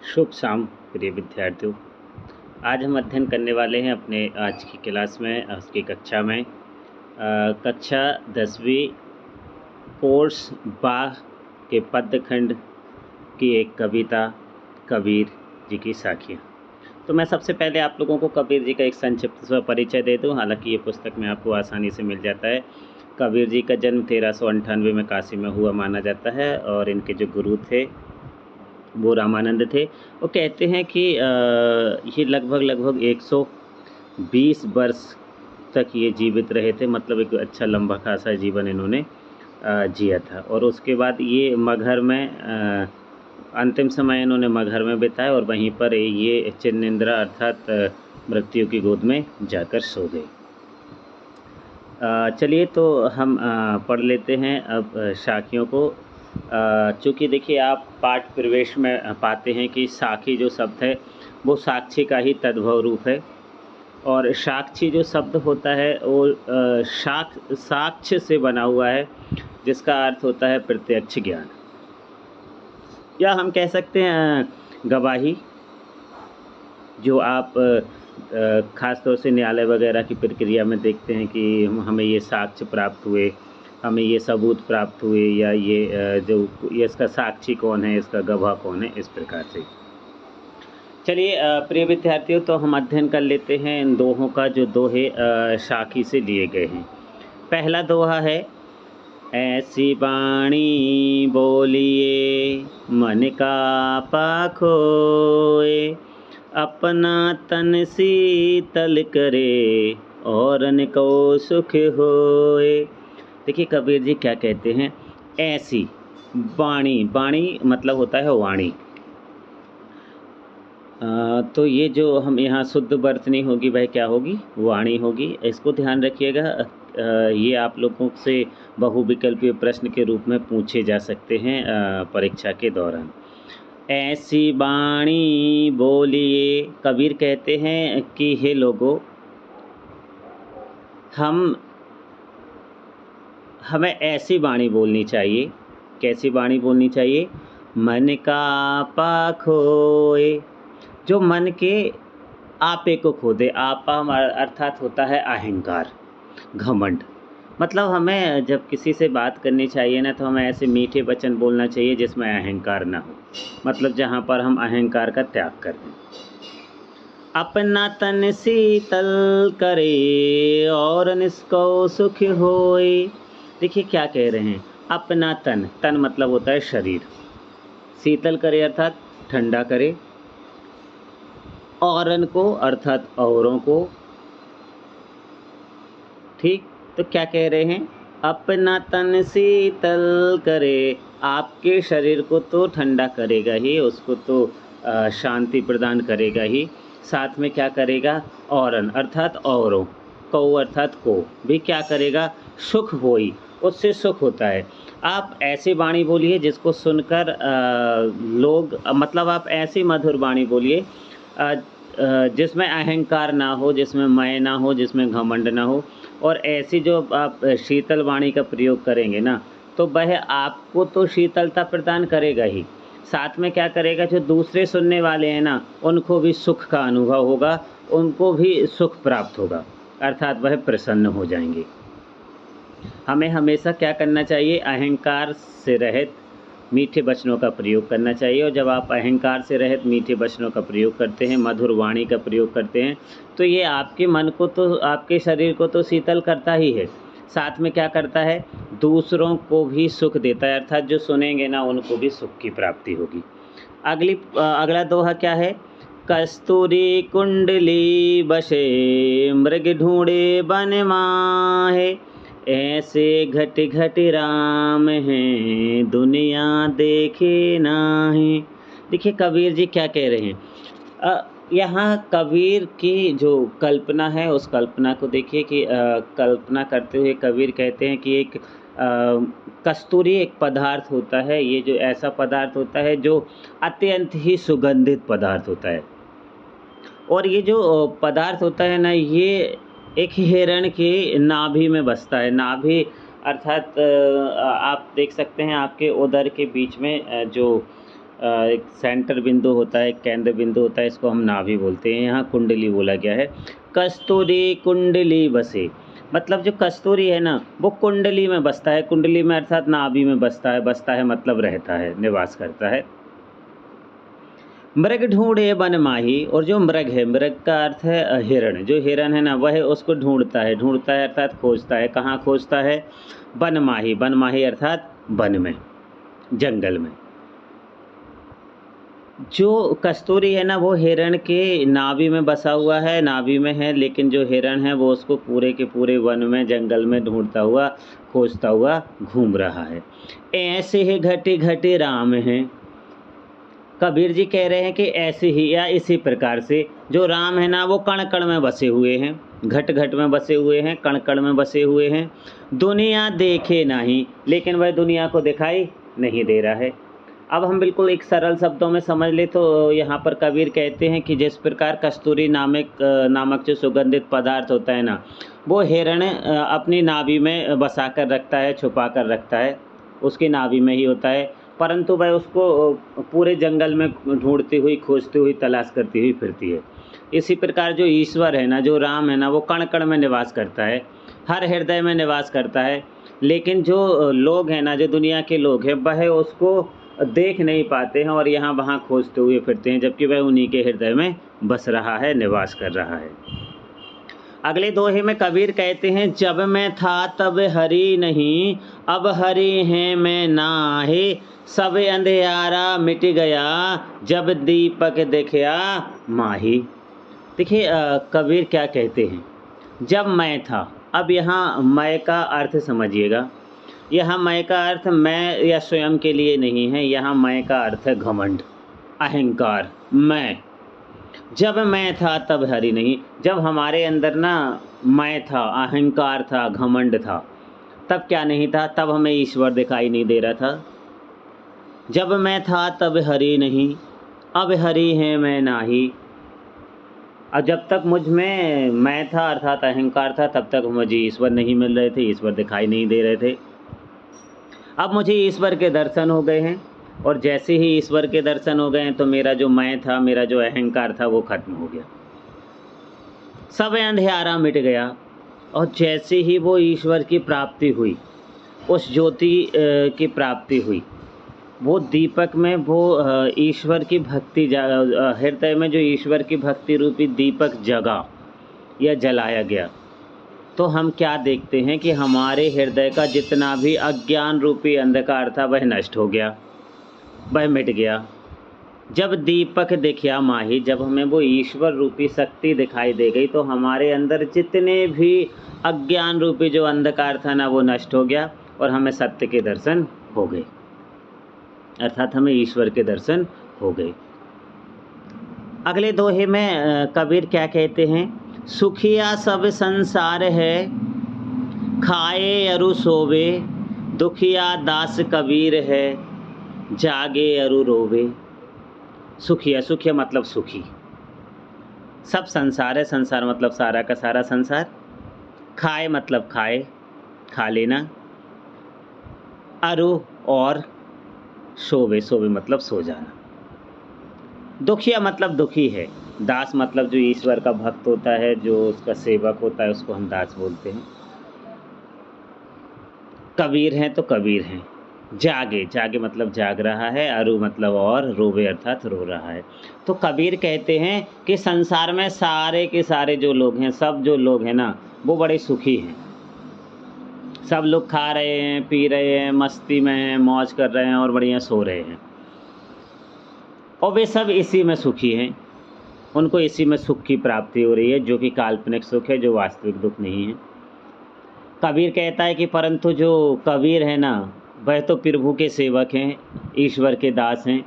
शुभ शाम प्रिय विद्यार्थियों। आज हम अध्ययन करने वाले हैं अपने आज की क्लास में, आज की कक्षा में कक्षा 10वीं कोर्स बा के पद्यखंड की एक कविता कबीर जी की साखियाँ। तो मैं सबसे पहले आप लोगों को कबीर जी का एक संक्षिप्त स्व परिचय दे दूँ। हालांकि ये पुस्तक में आपको आसानी से मिल जाता है। कबीर जी का जन्म 1398 में काशी में हुआ माना जाता है और इनके जो गुरु थे वो रामानंद थे। वो कहते हैं कि ये लगभग 120 वर्ष तक ये जीवित रहे थे, मतलब एक अच्छा लंबा खासा जीवन इन्होंने जिया था। और उसके बाद ये मगहर में अंतिम समय इन्होंने मगहर में बिताया और वहीं पर ये चिन्निंद्रा अर्थात मृत्यु की गोद में जाकर सो गए। चलिए तो हम पढ़ लेते हैं अब साखियों को। चूँकि देखिए आप पाठ प्रवेश में पाते हैं कि साखी जो शब्द है वो साक्षी का ही तद्भव रूप है। और साक्षी जो शब्द होता है वो साक्ष्य से बना हुआ है, जिसका अर्थ होता है प्रत्यक्ष ज्ञान, या हम कह सकते हैं गवाही। जो आप ख़ास तौर से न्यायालय वगैरह की प्रक्रिया में देखते हैं कि हमें ये साक्ष्य प्राप्त हुए, हमें ये सबूत प्राप्त हुए, या ये जो ये इसका साक्षी कौन है, इसका गवाह कौन है, इस प्रकार से। चलिए प्रिय विद्यार्थियों, तो हम अध्ययन कर लेते हैं इन दोहों का, जो दोहे साखी से लिए गए हैं। पहला दोहा है, ऐसी वाणी बोलिए मन का पाखोए, अपना तन शीतल करे औरन को सुख होए। देखिए कबीर जी क्या कहते हैं, ऐसी वाणी, वाणी मतलब होता है वाणी। तो ये जो हम यहाँ शुद्ध बरतनी होगी वह क्या होगी, वाणी होगी। इसको ध्यान रखिएगा। ये आप लोगों से बहुविकल्पीय प्रश्न के रूप में पूछे जा सकते हैं परीक्षा के दौरान। ऐसी वाणी बोलिए, कबीर कहते हैं कि हे लोगों, हमें ऐसी वाणी बोलनी चाहिए। कैसी वाणी बोलनी चाहिए, मन का पाखोए, जो मन के आपे को खो दे। आपा अर्थात होता है अहंकार, घमंड। मतलब हमें जब किसी से बात करनी चाहिए ना, तो हमें ऐसे मीठे वचन बोलना चाहिए जिसमें अहंकार ना हो, मतलब जहाँ पर हम अहंकार का त्याग कर दें। अपना तन शीतल करे और निस्को सुख होए। देखिए क्या कह रहे हैं, अपना तन, तन मतलब होता है शरीर, शीतल करे अर्थात ठंडा करे, औरन को अर्थात औरों को। ठीक, तो क्या कह रहे हैं, अपना तन शीतल करे, आपके शरीर को तो ठंडा करेगा ही, उसको तो शांति प्रदान करेगा ही। साथ में क्या करेगा, औरन अर्थात औरों को, अर्थात को भी क्या करेगा, सुख होई, उससे सुख होता है। आप ऐसी वाणी बोलिए जिसको सुनकर लोग, मतलब आप ऐसी मधुर वाणी बोलिए जिसमें अहंकार ना हो, जिसमें मैं ना हो, जिसमें घमंड ना हो। और ऐसी जो आप शीतल वाणी का प्रयोग करेंगे ना, तो वह आपको तो शीतलता प्रदान करेगा ही, साथ में क्या करेगा, जो दूसरे सुनने वाले हैं ना, उनको भी सुख का अनुभव होगा, उनको भी सुख प्राप्त होगा, अर्थात वह प्रसन्न हो जाएंगे। हमें हमेशा क्या करना चाहिए, अहंकार से रहित मीठे वचनों का प्रयोग करना चाहिए। और जब आप अहंकार से रहित मीठे वचनों का प्रयोग करते हैं, मधुर वाणी का प्रयोग करते हैं, तो ये आपके मन को तो, आपके शरीर को तो शीतल करता ही है, साथ में क्या करता है, दूसरों को भी सुख देता है, अर्थात जो सुनेंगे ना उनको भी सुख की प्राप्ति होगी। अगला दोहा क्या है, कस्तूरी कुंडली बसे मृग ढूंढे बन माहे, ऐसे घट घट राम हैं दुनिया देखे नाहीं। देखिए कबीर जी क्या कह रहे हैं, यहाँ कबीर की जो कल्पना है, उस कल्पना को देखिए कि कल्पना करते हुए कबीर कहते हैं कि एक कस्तूरी एक पदार्थ होता है, ये जो ऐसा पदार्थ होता है जो अत्यंत ही सुगंधित पदार्थ होता है। और ये जो पदार्थ होता है ना, ये एक हिरण की नाभि में बसता है। नाभि अर्थात आप देख सकते हैं आपके उदर के बीच में जो एक सेंटर बिंदु होता है, एक केंद्र बिंदु होता है, इसको हम नाभि बोलते हैं। यहाँ कुंडली बोला गया है। कस्तूरी कुंडली बसे, मतलब जो कस्तूरी है ना वो कुंडली में बसता है। कुंडली में अर्थात नाभि में बसता है। बसता है मतलब रहता है, निवास करता है। मृग ढूंढे वन माही, और जो मृग है, मृग का अर्थ है हिरण। जो हिरण है ना वह उसको ढूंढता है। ढूंढता है अर्थात खोजता है। कहाँ खोजता है? वन माही। वन माही अर्थात वन में, जंगल में। जो कस्तूरी है ना वो हिरण के नाभि में बसा हुआ है, नाभि में है, लेकिन जो हिरण है वो उसको पूरे के पूरे वन में, जंगल में ढूंढता हुआ, खोजता हुआ घूम रहा है। ऐसे ही घटी घटी राम है। कबीर जी कह रहे हैं कि ऐसे ही या इसी प्रकार से जो राम है ना वो कण कण में बसे हुए हैं, घट घट में बसे हुए हैं, कण कण में बसे हुए हैं। दुनिया देखे नहीं, लेकिन वह दुनिया को दिखाई नहीं दे रहा है। अब हम बिल्कुल एक सरल शब्दों में समझ ले तो यहाँ पर कबीर कहते हैं कि जिस प्रकार कस्तूरी नामक जो सुगंधित पदार्थ होता है ना वो हिरण अपनी नाभि में बसा कर रखता है, छुपा कर रखता है, उसकी नाभि में ही होता है, परंतु वह उसको पूरे जंगल में ढूंढती हुई, खोजती हुई, तलाश करती हुई फिरती है। इसी प्रकार जो ईश्वर है ना, जो राम है ना, वो कण कण में निवास करता है, हर हृदय में निवास करता है, लेकिन जो लोग हैं ना, जो दुनिया के लोग हैं, वह उसको देख नहीं पाते हैं और यहाँ वहाँ खोजते हुए फिरते हैं, जबकि वह उन्हीं के हृदय में बस रहा है, निवास कर रहा है। अगले दोहे में कबीर कहते हैं, जब मैं था तब हरि नहीं, अब हरि हैं मैं नाहे, सब अंधियारा मिट गया, जब दीपक देखा माही। देखिए कबीर क्या कहते हैं, जब मैं था। अब यहाँ मैं का अर्थ समझिएगा। यहाँ मैं का अर्थ मैं या स्वयं के लिए नहीं है। यहाँ मैं का अर्थ है घमंड, अहंकार, मैं। जब मैं था तब हरि नहीं, जब हमारे अंदर ना मैं था, अहंकार था, घमंड था, तब क्या नहीं था? तब हमें ईश्वर दिखाई नहीं दे रहा था। जब मैं था तब हरि नहीं, अब हरि है मैं नाही। और जब तक मुझ में मैं था अर्थात अहंकार था, तब तक मुझे ईश्वर नहीं मिल रहे थे, ईश्वर दिखाई नहीं दे रहे थे। अब मुझे ईश्वर के दर्शन हो गए हैं, और जैसे ही ईश्वर के दर्शन हो गए हैं तो मेरा जो मैं था, मेरा जो अहंकार था, वो खत्म हो गया, सब अंधियारा मिट गया। और जैसे ही वो ईश्वर की प्राप्ति हुई, उस ज्योति की प्राप्ति हुई, वो दीपक में वो ईश्वर की भक्ति हृदय में जो ईश्वर की भक्ति रूपी दीपक जगा या जलाया गया, तो हम क्या देखते हैं कि हमारे हृदय का जितना भी अज्ञान रूपी अंधकार था वह नष्ट हो गया, वह मिट गया। जब दीपक देखा माही, जब हमें वो ईश्वर रूपी शक्ति दिखाई दे गई, तो हमारे अंदर जितने भी अज्ञान रूपी जो अंधकार था ना वो नष्ट हो गया, और हमें सत्य के दर्शन हो गए, अर्थात हमें ईश्वर के दर्शन हो गए। अगले दोहे में कबीर क्या कहते हैं, सुखिया सब संसार है, खाए अरु सोवे, दुखिया दास कबीर है, जागे अरु रोवे। सुखिया, सुखिया मतलब सुखी, सब संसार है, संसार मतलब सारा का सारा संसार। खाए मतलब खाए, खा लेना। अरु और सोवे, सोवे मतलब सो जाना। दुखिया मतलब दुखी है। दास मतलब जो ईश्वर का भक्त होता है, जो उसका सेवक होता है, उसको हम दास बोलते हैं। कबीर हैं तो कबीर हैं। जागे, जागे मतलब जाग रहा है। अरु मतलब और, रोवे अर्थात रो रहा है। तो कबीर कहते हैं कि संसार में सारे के सारे जो लोग हैं, सब जो लोग हैं ना, वो बड़े सुखी हैं। सब लोग खा रहे हैं, पी रहे हैं, मस्ती में हैं, मौज कर रहे हैं और बढ़िया सो रहे हैं, और वे सब इसी में सुखी हैं। उनको इसी में सुख की प्राप्ति हो रही है, जो कि काल्पनिक सुख है, जो वास्तविक दुख नहीं है। कबीर कहता है कि परंतु जो कबीर है ना, वह तो प्रभु के सेवक हैं, ईश्वर के दास हैं,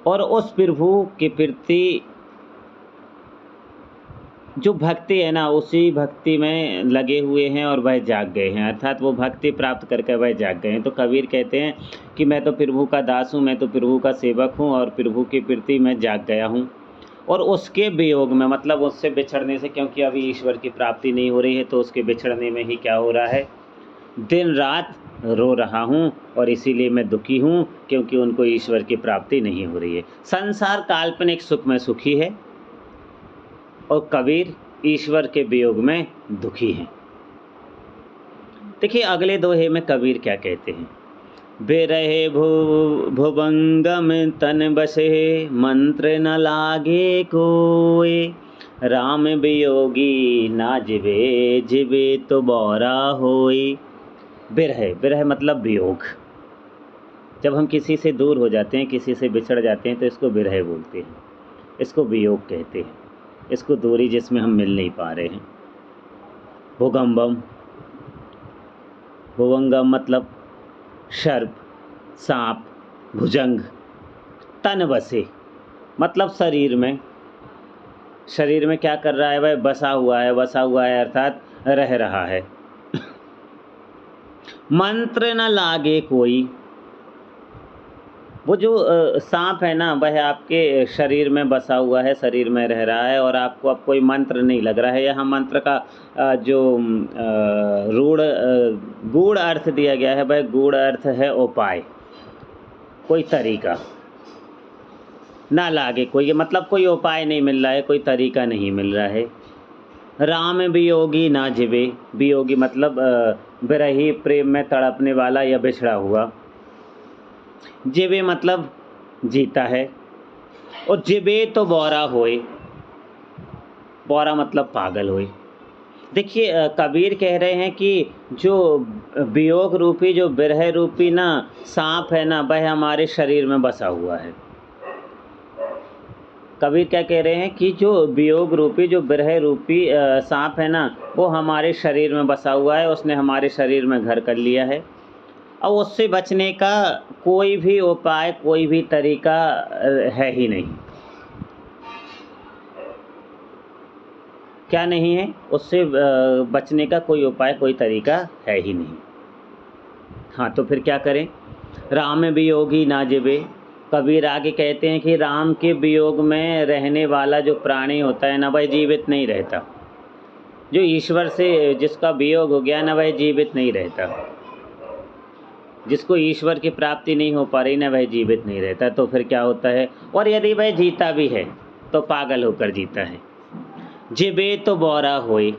और उस प्रभु के प्रति जो भक्ति है ना, उसी भक्ति में लगे हुए हैं और वह जाग गए हैं, अर्थात वो भक्ति प्राप्त करके वह जाग गए हैं। तो कबीर कहते हैं कि मैं तो प्रभु का दास हूँ, मैं तो प्रभु का सेवक हूँ, और प्रभु के प्रति मैं जाग गया हूँ। और उसके वियोग में मतलब उससे बिछड़ने से, क्योंकि अभी ईश्वर की प्राप्ति नहीं हो रही है, तो उसके बिछड़ने में ही क्या हो रहा है, दिन रात रो रहा हूँ और इसीलिए मैं दुखी हूँ, क्योंकि उनको ईश्वर की प्राप्ति नहीं हो रही है। संसार काल्पनिक सुख में सुखी है और कबीर ईश्वर के वियोग में दुखी हैं। देखिए अगले दोहे में कबीर क्या कहते हैं। बिरहे भुवंगम तन बसे, मंत्र न लागे कोय, राम वियोगी ना जिवे, जिवे तो बौरा होय। बिरह मतलब वियोग। जब हम किसी से दूर हो जाते हैं, किसी से बिछड़ जाते हैं, तो इसको बिरह बोलते हैं, इसको वियोग कहते हैं, इसको दूरी जिसमें हम मिल नहीं पा रहे हैं। भुवंगम मतलब सर्प, सांप, भुजंग। तन बसे मतलब शरीर में क्या कर रहा है? वह बसा हुआ है अर्थात रह रहा है। मंत्र न लागे कोई। वो जो सांप है ना, वह आपके शरीर में बसा हुआ है, शरीर में रह रहा है और आपको अब कोई मंत्र नहीं लग रहा है। यहाँ मंत्र का जो गूढ़ अर्थ दिया गया है, वह गूढ़ अर्थ है उपाय, कोई तरीका। ना लागे कोई मतलब कोई उपाय नहीं मिल रहा है, कोई तरीका नहीं मिल रहा है। राम वियोगी ना जिवे। वियोगी मतलब विरही, प्रेम में तड़पने वाला या बिछड़ा हुआ। जिवे मतलब जीता है और जिवे तो बौरा होए। बौरा मतलब पागल होए। देखिए कबीर कह रहे हैं कि जो वियोग रूपी, जो विरह रूपी ना सांप है ना, वह हमारे शरीर में बसा हुआ है। कबीर क्या कह रहे हैं कि जो वियोग रूपी, जो विरह रूपी सांप है ना, वो हमारे शरीर में बसा हुआ है, उसने हमारे शरीर में घर कर लिया है। और उससे बचने का कोई भी उपाय, कोई भी तरीका है ही नहीं। क्या नहीं है? उससे बचने का कोई उपाय, कोई तरीका है ही नहीं। हाँ, तो फिर क्या करें? राम वियोगी ना जिवे। कबीर आगे कहते हैं कि राम के वियोग में रहने वाला जो प्राणी होता है ना, वह जीवित नहीं रहता। जो ईश्वर से जिसका वियोग हो गया ना, वह जीवित नहीं रहता। जिसको ईश्वर की प्राप्ति नहीं हो पा रही ना, वह जीवित नहीं रहता। तो फिर क्या होता है? और यदि वह जीता भी है तो पागल होकर जीता है। जिबे तो बौरा होए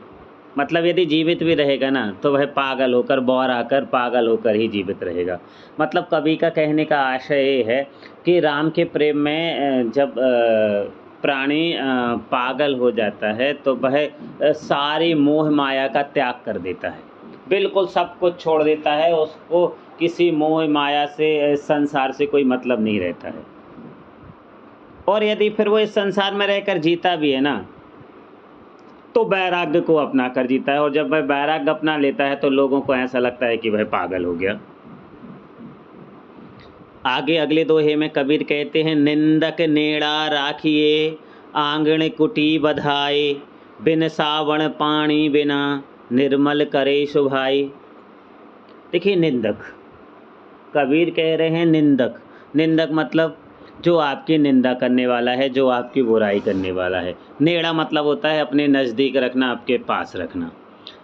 मतलब यदि जीवित भी रहेगा ना, तो वह पागल होकर, बौरा कर, पागल होकर ही जीवित रहेगा। मतलब कवि का कहने का आशय ये है कि राम के प्रेम में जब प्राणी पागल हो जाता है, तो वह सारी मोह माया का त्याग कर देता है, बिल्कुल सब कुछ छोड़ देता है। उसको किसी मोह माया से, संसार से कोई मतलब नहीं रहता है। और यदि फिर वो इस संसार में रहकर जीता भी है ना, तो वैराग्य को अपना कर जीता है। और जब वह वैराग्य अपना लेता है, तो लोगों को ऐसा लगता है कि वह पागल हो गया। आगे अगले दोहे में कबीर कहते हैं, निंदक नेड़ा राखिए, आंगण कुटी बधाए, बिन सावण पानी बिना, निर्मल करे शुभाई। देखिए निंदक, कबीर कह रहे हैं निंदक मतलब जो आपकी निंदा करने वाला है, जो आपकी बुराई करने वाला है। नेड़ा मतलब होता है अपने नज़दीक रखना, आपके पास रखना।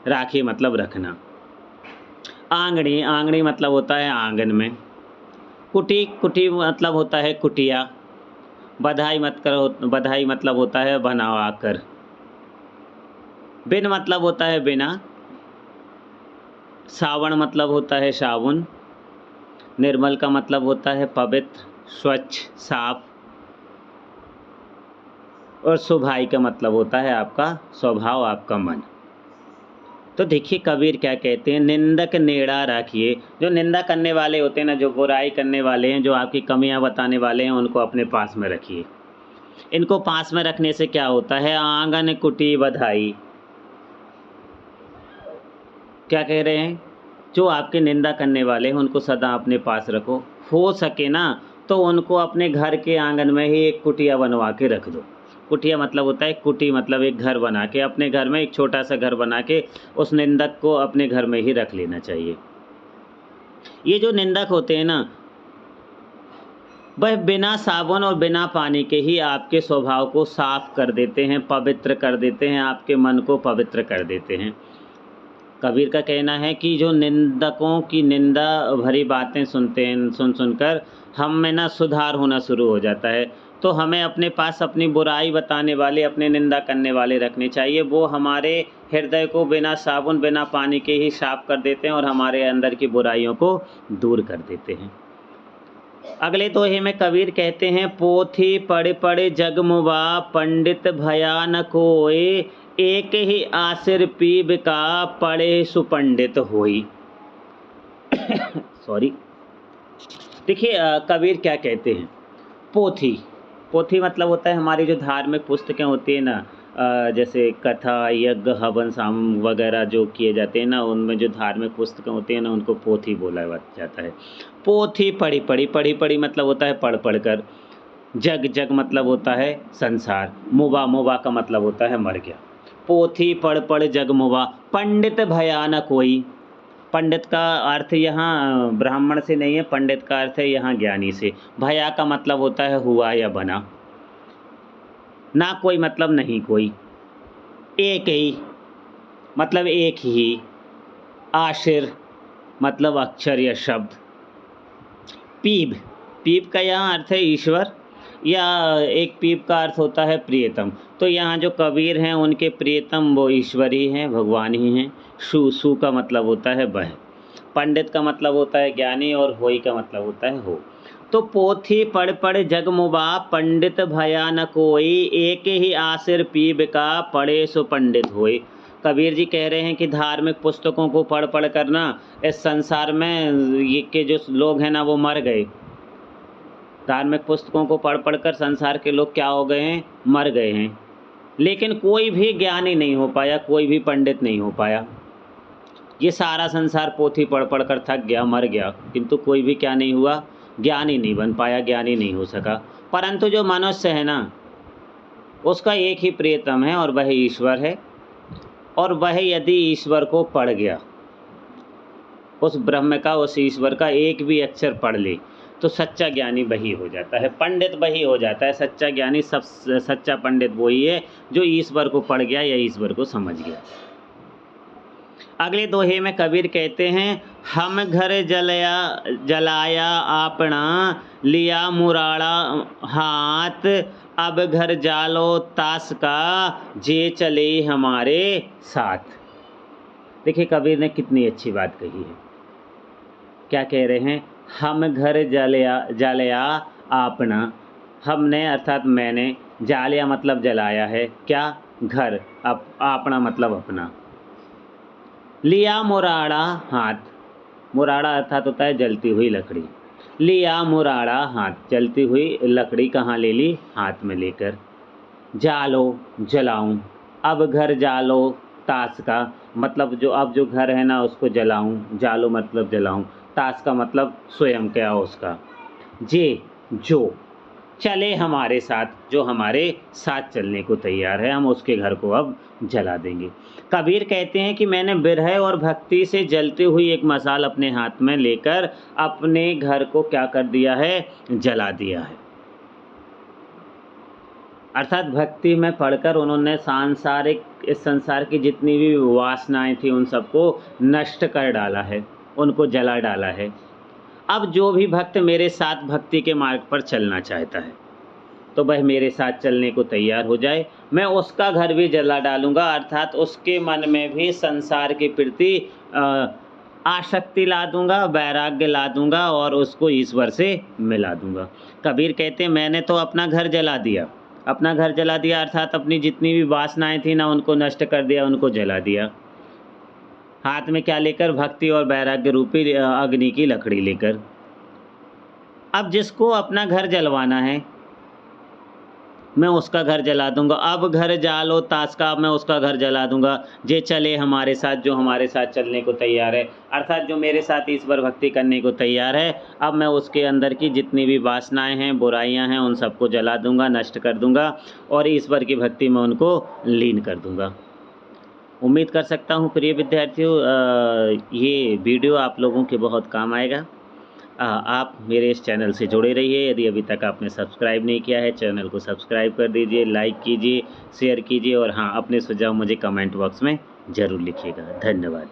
राखी मतलब रखना। आंगणी मतलब होता है आंगन में। कुटी मतलब होता है कुटिया। बधाई मतलब होता है बनावा कर। बिन मतलब होता है बिना। सावण मतलब होता है साबुन। निर्मल का मतलब होता है पवित्र, स्वच्छ, साफ। और शुभाई का मतलब होता है आपका स्वभाव, आपका मन। तो देखिए कबीर क्या कहते हैं, निंदक नेड़ा राखिए। जो निंदा करने वाले होते हैं ना, जो बुराई करने वाले हैं, जो आपकी कमियां बताने वाले हैं, उनको अपने पास में रखिए। इनको पास में रखने से क्या होता है? आंगन कुटी बधाई। क्या कह रहे हैं? जो आपकी निंदा करने वाले हैं, उनको सदा अपने पास रखो। हो सके ना तो उनको अपने घर के आंगन में ही एक कुटिया बनवा के रख दो। कुटिया मतलब होता है, कुटी मतलब एक घर बना के, अपने घर में एक छोटा सा घर बना के उस निंदक को अपने घर में ही रख लेना चाहिए। ये जो निंदक होते हैं ना, वह बिना साबुन और बिना पानी के ही आपके स्वभाव को साफ कर देते हैं, पवित्र कर देते हैं, आपके मन को पवित्र कर देते हैं। कबीर का कहना है कि जो निंदकों की निंदा भरी बातें सुनते हैं, सुनकर हम में ना सुधार होना शुरू हो जाता है। तो हमें अपने पास अपनी बुराई बताने वाले, अपने निंदा करने वाले रखने चाहिए। वो हमारे हृदय को बिना साबुन, बिना पानी के ही साफ कर देते हैं और हमारे अंदर की बुराइयों को दूर कर देते हैं। अगले दोहे में कबीर कहते हैं, पोथी पढ़ पढ़ जग मुआ, पंडित भया न कोय, एक ही आसिर पीब का, पढ़े सुपंडित होई। सॉरी। देखिए कबीर क्या कहते हैं, पोथी पोथी मतलब होता है हमारी जो धार्मिक पुस्तकें होती है ना, जैसे कथा, यज्ञ, हवन, साम वगैरह जो किए जाते हैं ना, उनमें जो धार्मिक पुस्तकें होती हैं ना, उनको पोथी बोला जाता है। पोथी पढ़ी पढ़ी मतलब होता है पढ़ पढ़ कर। जग जग मतलब होता है संसार। मुवा मुवा का मतलब होता है मर गया। पोथी पढ़ पढ़ जग मुवा, पंडित भया न कोई। पंडित का अर्थ यहाँ ब्राह्मण से नहीं है, पंडित का अर्थ है यहाँ ज्ञानी से। भया का मतलब होता है हुआ या बना। ना कोई मतलब नहीं कोई। एक ही मतलब एक ही। आशिर मतलब अक्षर या शब्द। पीब, पीब का यहाँ अर्थ है ईश्वर, या एक पीब का अर्थ होता है प्रियतम। तो यहाँ जो कबीर हैं उनके प्रियतम वो ईश्वर ही हैं, भगवान ही हैं। सु का मतलब होता है वह। पंडित का मतलब होता है ज्ञानी, और होई का मतलब होता है हो। तो पोथी पढ़ पढ़ जग मुआ, पंडित भया न कोई, एक ही आसिर पीब का, पढ़े सो पंडित होए। कबीर जी कह रहे हैं कि धार्मिक पुस्तकों को पढ़ पढ़ कर ना इस संसार में ये के जो लोग हैं ना वो मर गए। धार्मिक पुस्तकों को पढ़ पढ़ कर संसार के लोग क्या हो गए हैं, मर गए हैं। लेकिन कोई भी ज्ञानी नहीं हो पाया, कोई भी पंडित नहीं हो पाया। ये सारा संसार पोथी पढ़ पढ़ कर थक गया, मर गया, किंतु कोई भी क्या नहीं हुआ, ज्ञानी नहीं बन पाया, ज्ञानी नहीं हो सका। परंतु जो मनुष्य है ना, उसका एक ही प्रियतम है और वह ईश्वर है। और वह यदि ईश्वर को पढ़ गया, उस ब्रह्म का, उस ईश्वर का एक भी अक्षर पढ़ ले, तो सच्चा ज्ञानी वही हो जाता है, पंडित वही हो जाता है। सच्चा ज्ञानी, सब सच्चा पंडित वही है जो ईश्वर को पढ़ गया या ईश्वर को समझ गया। अगले दोहे में कबीर कहते हैं, हम घर जलाया आपना, लिया मुराड़ा हाथ, अब घर जालो तास का, जे चले हमारे साथ। देखिए कबीर ने कितनी अच्छी बात कही है। क्या कह रहे हैं, हम घर जलाया आपना, हमने अर्थात मैंने, जालिया मतलब जलाया है, क्या, घर, अपना मतलब अपना। लिया मुराड़ा हाथ, मुराड़ा अर्थात होता है जलती हुई लकड़ी। लिया मुराड़ा हाथ, जलती हुई लकड़ी कहाँ ले ली, हाथ में लेकर। जालो जलाऊं, अब घर जालो तास का, मतलब जो अब जो घर है ना उसको जलाऊं। जालो मतलब जलाऊं, तास का मतलब स्वयं क्या उसका। जे जो चले हमारे साथ, जो हमारे साथ चलने को तैयार है, हम उसके घर को अब जला देंगे। कबीर कहते हैं कि मैंने विरह और भक्ति से जलती हुई एक मशाल अपने हाथ में लेकर अपने घर को क्या कर दिया है, जला दिया है। अर्थात भक्ति में पढ़कर उन्होंने सांसारिक, इस संसार की जितनी भी वासनाएं थी उन सबको नष्ट कर डाला है, उनको जला डाला है। अब जो भी भक्त मेरे साथ भक्ति के मार्ग पर चलना चाहता है तो वह मेरे साथ चलने को तैयार हो जाए, मैं उसका घर भी जला डालूंगा। अर्थात उसके मन में भी संसार के प्रति आसक्ति ला दूंगा, वैराग्य ला दूंगा और उसको ईश्वर से मिला दूंगा। कबीर कहते हैं मैंने तो अपना घर जला दिया, अपना घर जला दिया अर्थात अपनी जितनी भी वासनाएं थी ना उनको नष्ट कर दिया, उनको जला दिया। हाथ में क्या लेकर, भक्ति और वैराग्य रूपी अग्नि की लकड़ी लेकर। अब जिसको अपना घर जलवाना है मैं उसका घर जला दूंगा। अब घर जालो तास का, मैं उसका घर जला दूंगा। जे चले हमारे साथ, जो हमारे साथ चलने को तैयार है, अर्थात जो मेरे साथ ईश्वर भक्ति करने को तैयार है, अब मैं उसके अंदर की जितनी भी वासनाएं हैं, बुराइयां हैं, उन सबको जला दूंगा, नष्ट कर दूंगा और ईश्वर की भक्ति में उनको लीन कर दूंगा। उम्मीद कर सकता हूँ प्रिय विद्यार्थियों ये वीडियो आप लोगों के बहुत काम आएगा। आप मेरे इस चैनल से जुड़े रहिए। यदि अभी तक आपने सब्सक्राइब नहीं किया है चैनल को सब्सक्राइब कर दीजिए, लाइक कीजिए, शेयर कीजिए और हाँ अपने सुझाव मुझे कमेंट बॉक्स में ज़रूर लिखिएगा। धन्यवाद।